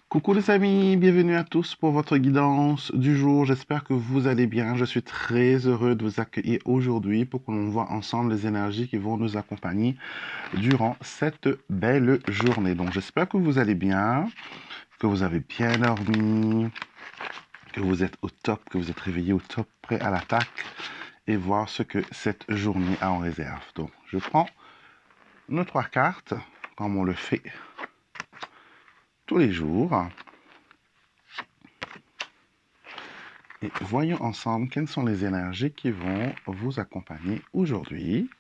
Coucou les amis, bienvenue à tous pour votre guidance du jour. J'espère que vous allez bien. Je suis très heureux de vous accueillir aujourd'hui pour que l'on voit ensemble les énergies qui vont nous accompagner durant cette belle journée. Donc j'espère que vous allez bien, que vous avez bien dormi, que vous êtes au top, que vous êtes réveillé au top, prêt à l'attaque et voir ce que cette journée a en réserve. Donc je prends nos 3 cartes comme on le fait tous les jours. Et voyons ensemble quelles sont les énergies qui vont vous accompagner aujourd'hui.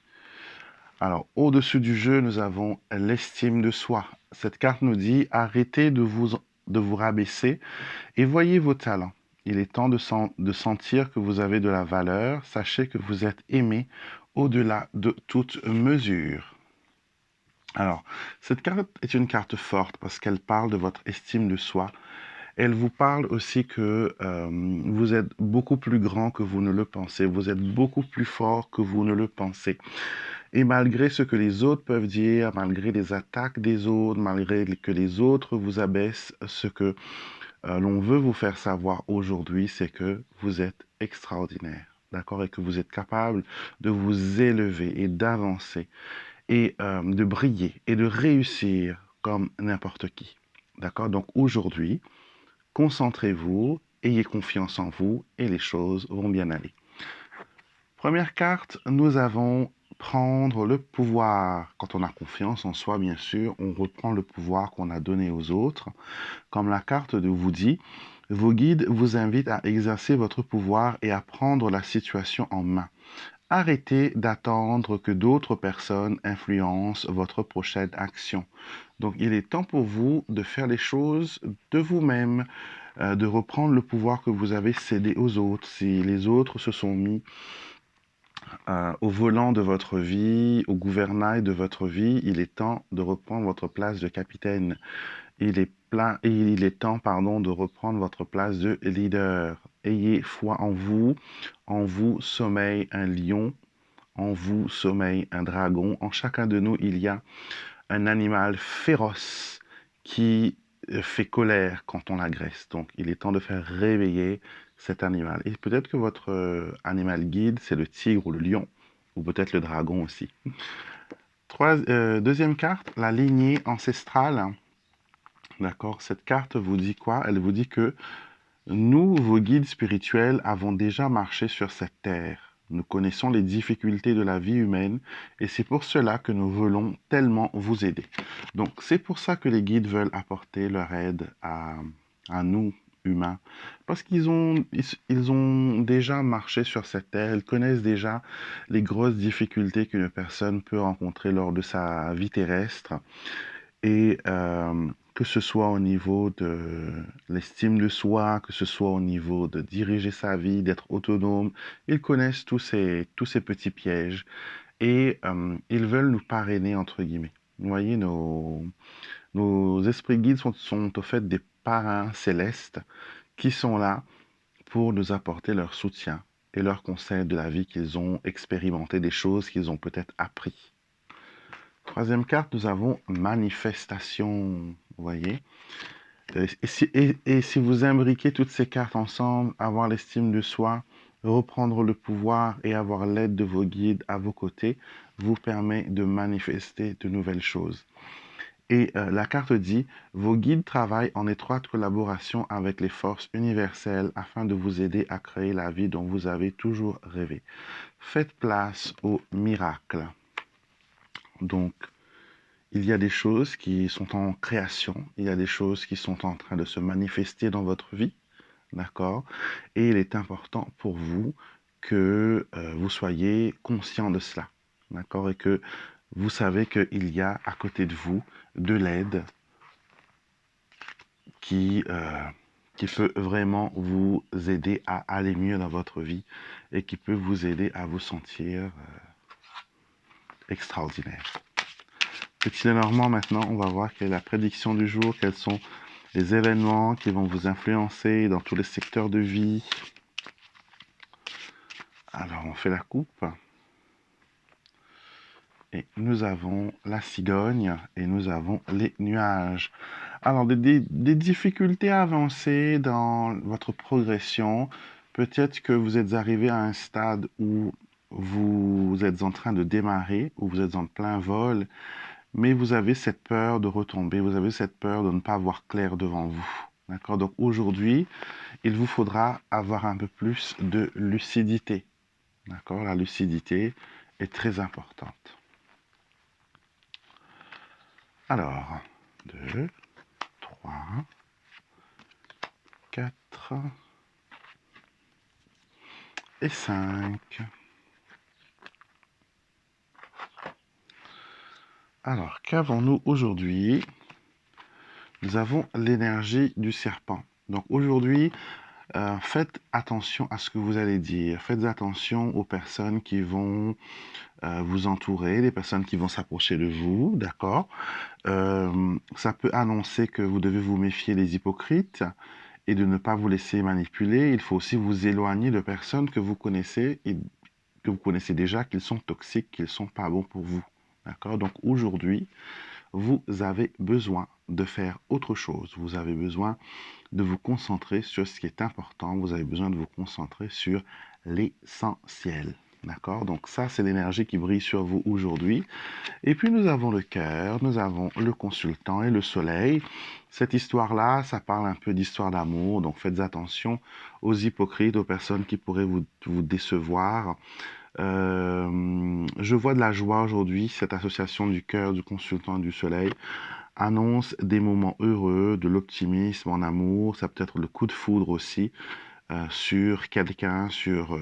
Alors, au-dessus du jeu, nous avons l'estime de soi. Cette carte nous dit « Arrêtez de vous rabaisser et voyez vos talents. Il est temps de sentir que vous avez de la valeur. Sachez que vous êtes aimé au-delà de toute mesure. » Alors, cette carte est une carte forte parce qu'elle parle de votre estime de soi. Elle vous parle aussi que vous êtes beaucoup plus grand que vous ne le pensez. Vous êtes beaucoup plus fort que vous ne le pensez. Et malgré ce que les autres peuvent dire, malgré les attaques des autres, malgré que les autres vous abaissent, ce que l'on veut vous faire savoir aujourd'hui, c'est que vous êtes extraordinaire. D'accord? Et que vous êtes capable de vous élever et d'avancer et de briller et de réussir comme n'importe qui. D'accord? Donc aujourd'hui, concentrez-vous, ayez confiance en vous et les choses vont bien aller. Première carte, nous avons prendre le pouvoir. Quand on a confiance en soi, bien sûr, on reprend le pouvoir qu'on a donné aux autres. Comme la carte vous dit, vos guides vous invitent à exercer votre pouvoir et à prendre la situation en main. Arrêtez d'attendre que d'autres personnes influencent votre prochaine action. Donc, il est temps pour vous de faire les choses de vous-même, de reprendre le pouvoir que vous avez cédé aux autres. Si les autres se sont mis au volant de votre vie, au gouvernail de votre vie, il est temps de reprendre votre place de capitaine. Il est temps, de reprendre votre place de leader. Ayez foi en vous sommeille un lion, en vous sommeille un dragon. En chacun de nous, il y a un animal féroce qui fait colère quand on l'agresse. Donc, il est temps de faire réveiller cet animal. Et peut-être que votre animal guide, c'est le tigre ou le lion, ou peut-être le dragon aussi. Deuxième carte, la lignée ancestrale. D'accord, cette carte vous dit quoi? Elle vous dit que nous, vos guides spirituels, avons déjà marché sur cette terre. Nous connaissons les difficultés de la vie humaine et c'est pour cela que nous voulons tellement vous aider. Donc, c'est pour ça que les guides veulent apporter leur aide à nous, humains, parce qu'ils ont déjà marché sur cette terre, ils connaissent déjà les grosses difficultés qu'une personne peut rencontrer lors de sa vie terrestre et que ce soit au niveau de l'estime de soi, que ce soit au niveau de diriger sa vie, d'être autonome, ils connaissent tous ces petits pièges et ils veulent nous parrainer, entre guillemets. Vous voyez, nos esprits guides sont au fait des parrains célestes qui sont là pour nous apporter leur soutien et leurs conseils de la vie qu'ils ont expérimenté, des choses qu'ils ont peut-être appris. Troisième carte, nous avons manifestation, vous voyez. Et si vous imbriquez toutes ces cartes ensemble, avoir l'estime de soi, reprendre le pouvoir et avoir l'aide de vos guides à vos côtés, vous permet de manifester de nouvelles choses. Et la carte dit, vos guides travaillent en étroite collaboration avec les forces universelles afin de vous aider à créer la vie dont vous avez toujours rêvé. Faites place au miracle. Donc, il y a des choses qui sont en création, il y a des choses qui sont en train de se manifester dans votre vie, d'accord? Et il est important pour vous que vous soyez conscient de cela, d'accord? Et que vous savez qu'il y a à côté de vous de l'aide qui peut vraiment vous aider à aller mieux dans votre vie et qui peut vous aider à vous sentir extraordinaire. Petit Lenormand, maintenant, on va voir quelle est la prédiction du jour, quels sont les événements qui vont vous influencer dans tous les secteurs de vie. Alors, on fait la coupe. et nous avons la cigogne et nous avons les nuages. Alors, des difficultés avancées dans votre progression. Peut-être que vous êtes arrivé à un stade où vous êtes en train de démarrer, où vous êtes en plein vol, mais vous avez cette peur de retomber, vous avez cette peur de ne pas voir clair devant vous. D'accord? Donc aujourd'hui, il vous faudra avoir un peu plus de lucidité. D'accord? La lucidité est très importante. Alors, 2, 3, 4 et 5. Alors, qu'avons-nous aujourd'hui? Nous avons l'énergie du serpent. Donc aujourd'hui, faites attention à ce que vous allez dire. Faites attention aux personnes qui vont vous entourer, les personnes qui vont s'approcher de vous, d'accord? Ça peut annoncer que vous devez vous méfier des hypocrites et de ne pas vous laisser manipuler. Il faut aussi vous éloigner de personnes que vous connaissez et que vous connaissez déjà, qu'ils sont toxiques, qu'ils ne sont pas bons pour vous. D'accord? Donc aujourd'hui, vous avez besoin de faire autre chose. Vous avez besoin de vous concentrer sur ce qui est important. Vous avez besoin de vous concentrer sur l'essentiel. D'accord? Donc ça, c'est l'énergie qui brille sur vous aujourd'hui. Et puis nous avons le cœur, nous avons le consultant et le soleil. Cette histoire-là, ça parle un peu d'histoire d'amour. Donc faites attention aux hypocrites, aux personnes qui pourraient vous décevoir. Je vois de la joie aujourd'hui. Cette association du cœur, du consultant et du soleil annonce des moments heureux, de l'optimisme en amour. Ça peut être le coup de foudre aussi sur quelqu'un, sur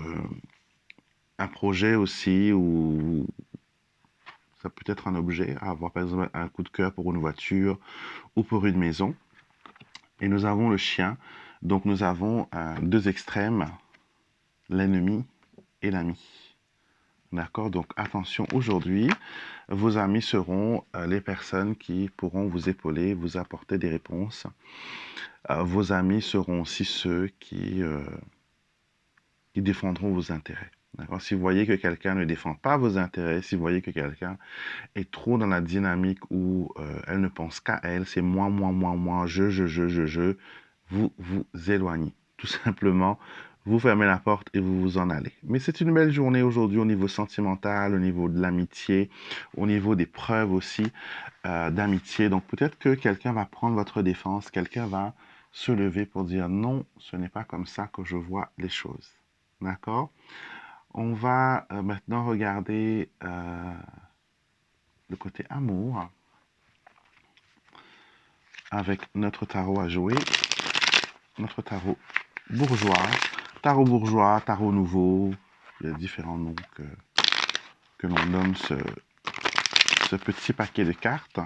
un projet aussi, ou ça peut être un objet, à avoir par exemple un coup de cœur pour une voiture ou pour une maison. Et nous avons le chien. Donc nous avons deux extrêmes, l'ennemi et l'ami. D'accord? Donc attention, aujourd'hui, vos amis seront les personnes qui pourront vous épauler, vous apporter des réponses. Vos amis seront aussi ceux qui défendront vos intérêts. D'accord? Si vous voyez que quelqu'un ne défend pas vos intérêts, si vous voyez que quelqu'un est trop dans la dynamique où elle ne pense qu'à elle, c'est moi, je, vous vous éloignez. Tout simplement, vous fermez la porte et vous vous en allez. Mais c'est une belle journée aujourd'hui au niveau sentimental, au niveau de l'amitié, au niveau des preuves aussi d'amitié. Donc peut-être que quelqu'un va prendre votre défense, quelqu'un va se lever pour dire non, ce n'est pas comme ça que je vois les choses. D'accord? On va maintenant regarder le côté amour avec notre tarot à jouer, notre tarot bourgeois, tarot nouveau. Il y a différents noms que l'on nomme ce petit paquet de cartes.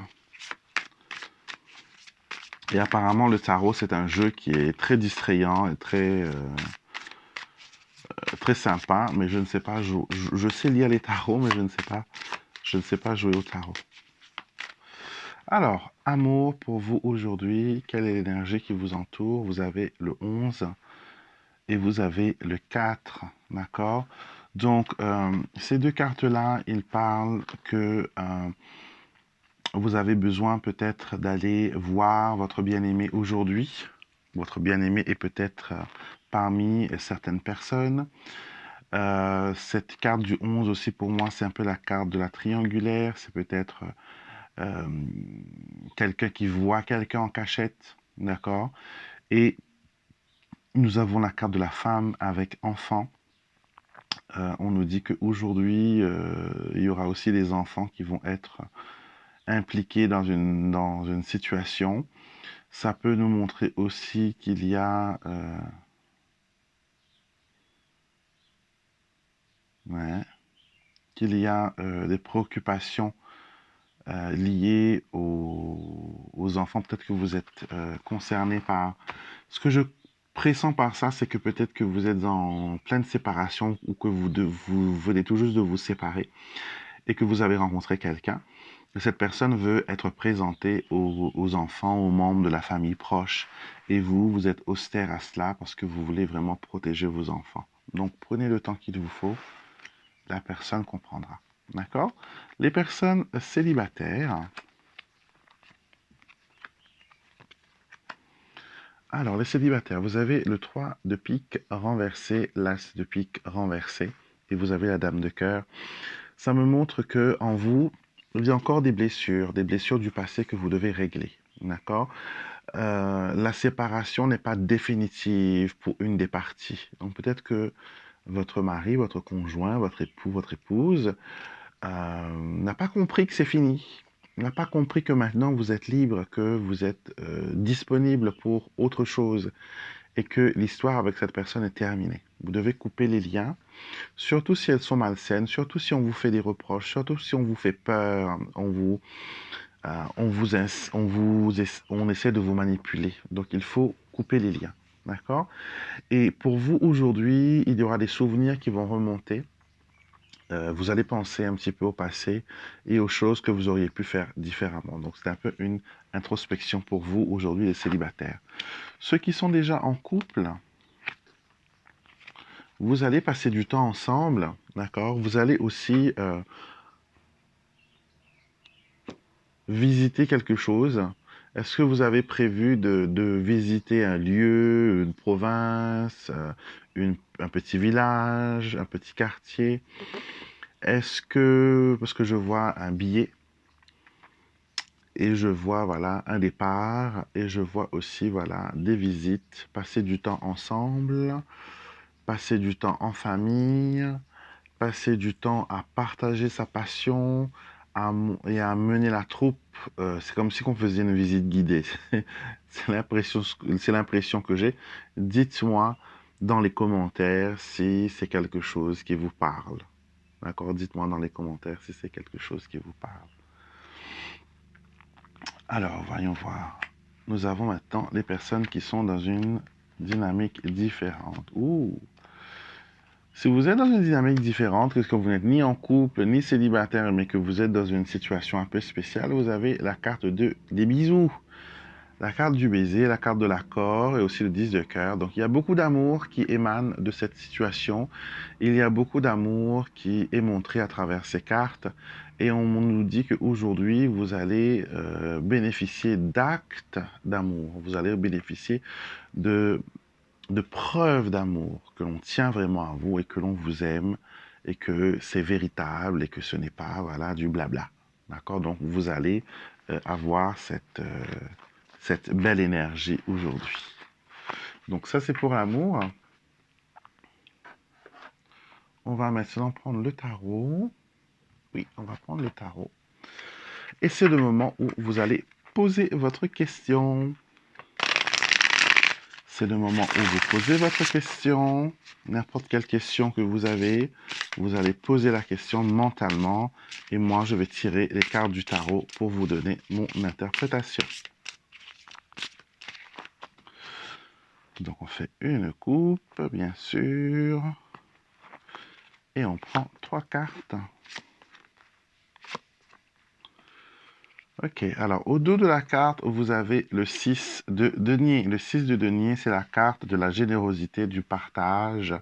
Et apparemment, le tarot, c'est un jeu qui est très distrayant et très sympa, mais je ne sais pas, je sais lire les tarots, mais je ne sais pas jouer au tarot. Alors, amour pour vous aujourd'hui, quelle est l'énergie qui vous entoure? Vous avez le 11 et vous avez le 4, d'accord? Donc, ces deux cartes-là, ils parlent que vous avez besoin peut-être d'aller voir votre bien-aimé aujourd'hui. Votre bien-aimé est peut-être parmi certaines personnes. Cette carte du 11 aussi, pour moi, c'est un peu la carte de la triangulaire. C'est peut-être quelqu'un qui voit quelqu'un en cachette, d'accord? Et nous avons la carte de la femme avec enfant. On nous dit qu'aujourd'hui, il y aura aussi des enfants qui vont être impliqués dans une situation. Ça peut nous montrer aussi qu'il y a ouais, des préoccupations liées aux enfants. Peut-être que vous êtes concerné par... Ce que je pressens par ça, c'est que peut-être que vous êtes en pleine séparation ou que vous venez tout juste de vous séparer et que vous avez rencontré quelqu'un. Cette personne veut être présentée aux enfants, aux membres de la famille proche. Et vous êtes austère à cela parce que vous voulez vraiment protéger vos enfants. Donc prenez le temps qu'il vous faut. La personne comprendra. D'accord? Les personnes célibataires. Alors, les célibataires, vous avez le 3 de pique renversé, l'as de pique renversé, et vous avez la dame de cœur. Ça me montre que en vous, il y a encore des blessures du passé que vous devez régler. D'accord? La séparation n'est pas définitive pour une des parties. Donc peut-être que votre mari, votre conjoint, votre époux, votre épouse n'a pas compris que c'est fini. N'a pas compris que maintenant vous êtes libre, que vous êtes disponible pour autre chose et que l'histoire avec cette personne est terminée. Vous devez couper les liens, surtout si elles sont malsaines, surtout si on vous fait des reproches, surtout si on vous fait peur, on essaie de vous manipuler. Donc il faut couper les liens. D'accord? Et pour vous, aujourd'hui, il y aura des souvenirs qui vont remonter. Vous allez penser un petit peu au passé et aux choses que vous auriez pu faire différemment. Donc c'est un peu une introspection pour vous aujourd'hui, les célibataires. Ceux qui sont déjà en couple, vous allez passer du temps ensemble, d'accord? Vous allez aussi visiter quelque chose. Est-ce que vous avez prévu de visiter un lieu, une province, un petit village, un petit quartier? Est-ce que, parce que je vois un billet et je vois voilà un départ et je vois aussi voilà des visites, passer du temps ensemble, passer du temps en famille, passer du temps à partager sa passion et à mener la troupe. C'est comme si on faisait une visite guidée. C'est l'impression que j'ai. Dites-moi dans les commentaires si c'est quelque chose qui vous parle. D'accord? Dites-moi dans les commentaires si c'est quelque chose qui vous parle. Alors, voyons voir. Nous avons maintenant les personnes qui sont dans une dynamique différente. Ouh! Si vous êtes dans une dynamique différente, que vous n'êtes ni en couple, ni célibataire, mais que vous êtes dans une situation un peu spéciale, vous avez la carte des bisous, la carte du baiser, la carte de l'accord et aussi le 10 de cœur. Donc il y a beaucoup d'amour qui émane de cette situation. Il y a beaucoup d'amour qui est montré à travers ces cartes. Et on nous dit qu'aujourd'hui, vous allez bénéficier d'actes d'amour. Vous allez bénéficier de preuves d'amour, que l'on tient vraiment à vous et que l'on vous aime et que c'est véritable et que ce n'est pas voilà, du blabla. D'accord? Donc vous allez avoir cette belle énergie aujourd'hui. Donc ça c'est pour l'amour. On va maintenant prendre le tarot. Oui, on va prendre le tarot. Et c'est le moment où vous allez poser votre question. C'est le moment où vous posez votre question, n'importe quelle question que vous avez, vous allez poser la question mentalement et moi je vais tirer les cartes du tarot pour vous donner mon interprétation. Donc on fait une coupe, bien sûr, et on prend 3 cartes. Ok, alors au dos de la carte, vous avez le 6 de denier. Le 6 de denier, c'est la carte de la générosité, du partage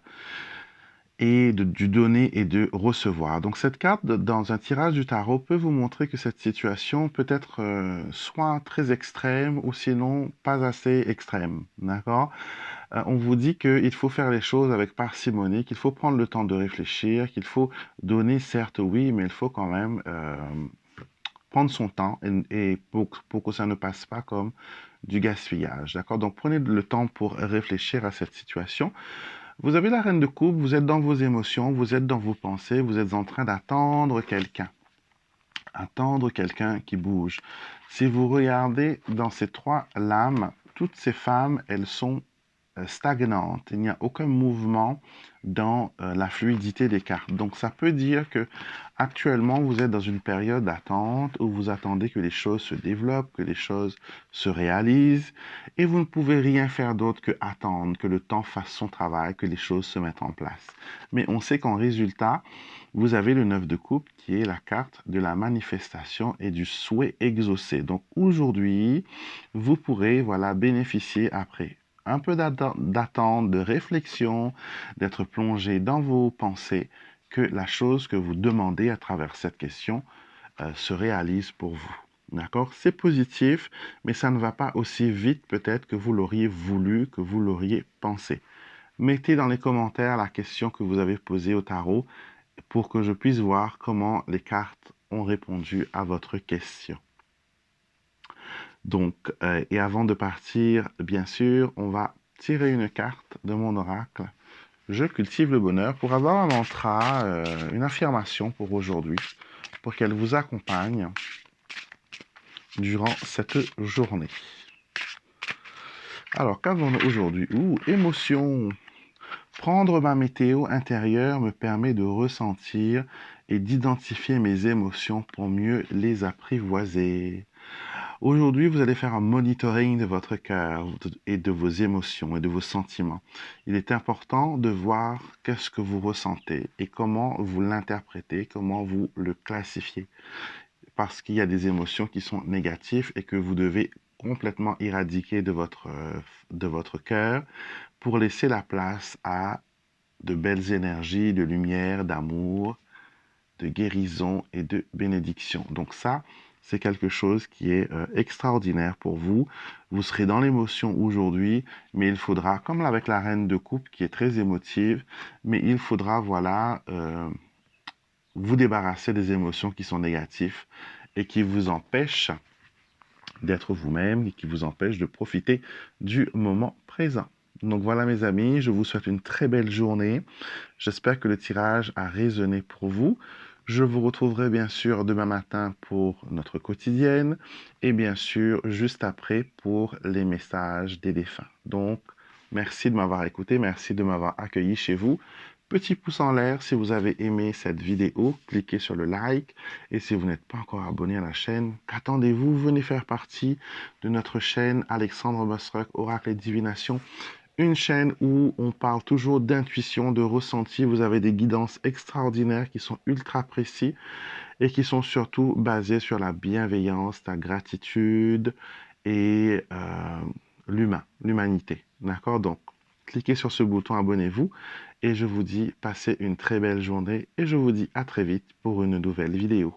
et du donner et de recevoir. Donc cette carte, dans un tirage du tarot, peut vous montrer que cette situation peut être soit très extrême ou sinon pas assez extrême. D'accord? On vous dit qu'il faut faire les choses avec parcimonie, qu'il faut prendre le temps de réfléchir, qu'il faut donner, certes oui, mais il faut quand même prendre son temps et pour que ça ne passe pas comme du gaspillage. D'accord? Donc prenez le temps pour réfléchir à cette situation. Vous avez la reine de coupe, vous êtes dans vos émotions, vous êtes dans vos pensées, vous êtes en train d'attendre quelqu'un. Attendre quelqu'un qui bouge. Si vous regardez dans ces 3 lames, toutes ces femmes, elles sont stagnante. Il n'y a aucun mouvement dans la fluidité des cartes. Donc ça peut dire que actuellement vous êtes dans une période d'attente où vous attendez que les choses se développent, que les choses se réalisent et vous ne pouvez rien faire d'autre que attendre, que le temps fasse son travail, que les choses se mettent en place. Mais on sait qu'en résultat, vous avez le 9 de coupe qui est la carte de la manifestation et du souhait exaucé. Donc aujourd'hui, vous pourrez voilà bénéficier après un peu d'attente, de réflexion, d'être plongé dans vos pensées, que la chose que vous demandez à travers cette question se réalise pour vous. D'accord? C'est positif, mais ça ne va pas aussi vite peut-être que vous l'auriez voulu, que vous l'auriez pensé. Mettez dans les commentaires la question que vous avez posée au tarot pour que je puisse voir comment les cartes ont répondu à votre question. Donc, et avant de partir, bien sûr, on va tirer une carte de mon oracle. Je cultive le bonheur pour avoir un mantra, une affirmation pour aujourd'hui, pour qu'elle vous accompagne durant cette journée. Alors, qu'avons-nous aujourd'hui? Émotion. Prendre ma météo intérieure me permet de ressentir et d'identifier mes émotions pour mieux les apprivoiser. Aujourd'hui, vous allez faire un monitoring de votre cœur et de vos émotions et de vos sentiments. Il est important de voir qu'est-ce que vous ressentez et comment vous l'interprétez, comment vous le classifiez. Parce qu'il y a des émotions qui sont négatives et que vous devez complètement éradiquer de votre cœur pour laisser la place à de belles énergies, de lumière, d'amour, de guérison et de bénédiction. Donc ça, c'est quelque chose qui est extraordinaire pour vous. Vous serez dans l'émotion aujourd'hui, mais il faudra, comme avec la reine de coupe qui est très émotive, mais il faudra, voilà, vous débarrasser des émotions qui sont négatives et qui vous empêchent d'être vous-même et qui vous empêchent de profiter du moment présent. Donc voilà mes amis, je vous souhaite une très belle journée. J'espère que le tirage a résonné pour vous. Je vous retrouverai bien sûr demain matin pour notre quotidienne et bien sûr juste après pour les messages des défunts. Donc merci de m'avoir écouté, merci de m'avoir accueilli chez vous. Petit pouce en l'air si vous avez aimé cette vidéo, cliquez sur le like et si vous n'êtes pas encore abonné à la chaîne, qu'attendez-vous? Venez faire partie de notre chaîne Alexandre Bosruck, Oracle et Divination. Une chaîne où on parle toujours d'intuition, de ressenti. Vous avez des guidances extraordinaires qui sont ultra précis et qui sont surtout basées sur la bienveillance, la gratitude et l'humanité. D'accord? Donc, cliquez sur ce bouton, abonnez-vous et je vous dis passez une très belle journée et je vous dis à très vite pour une nouvelle vidéo.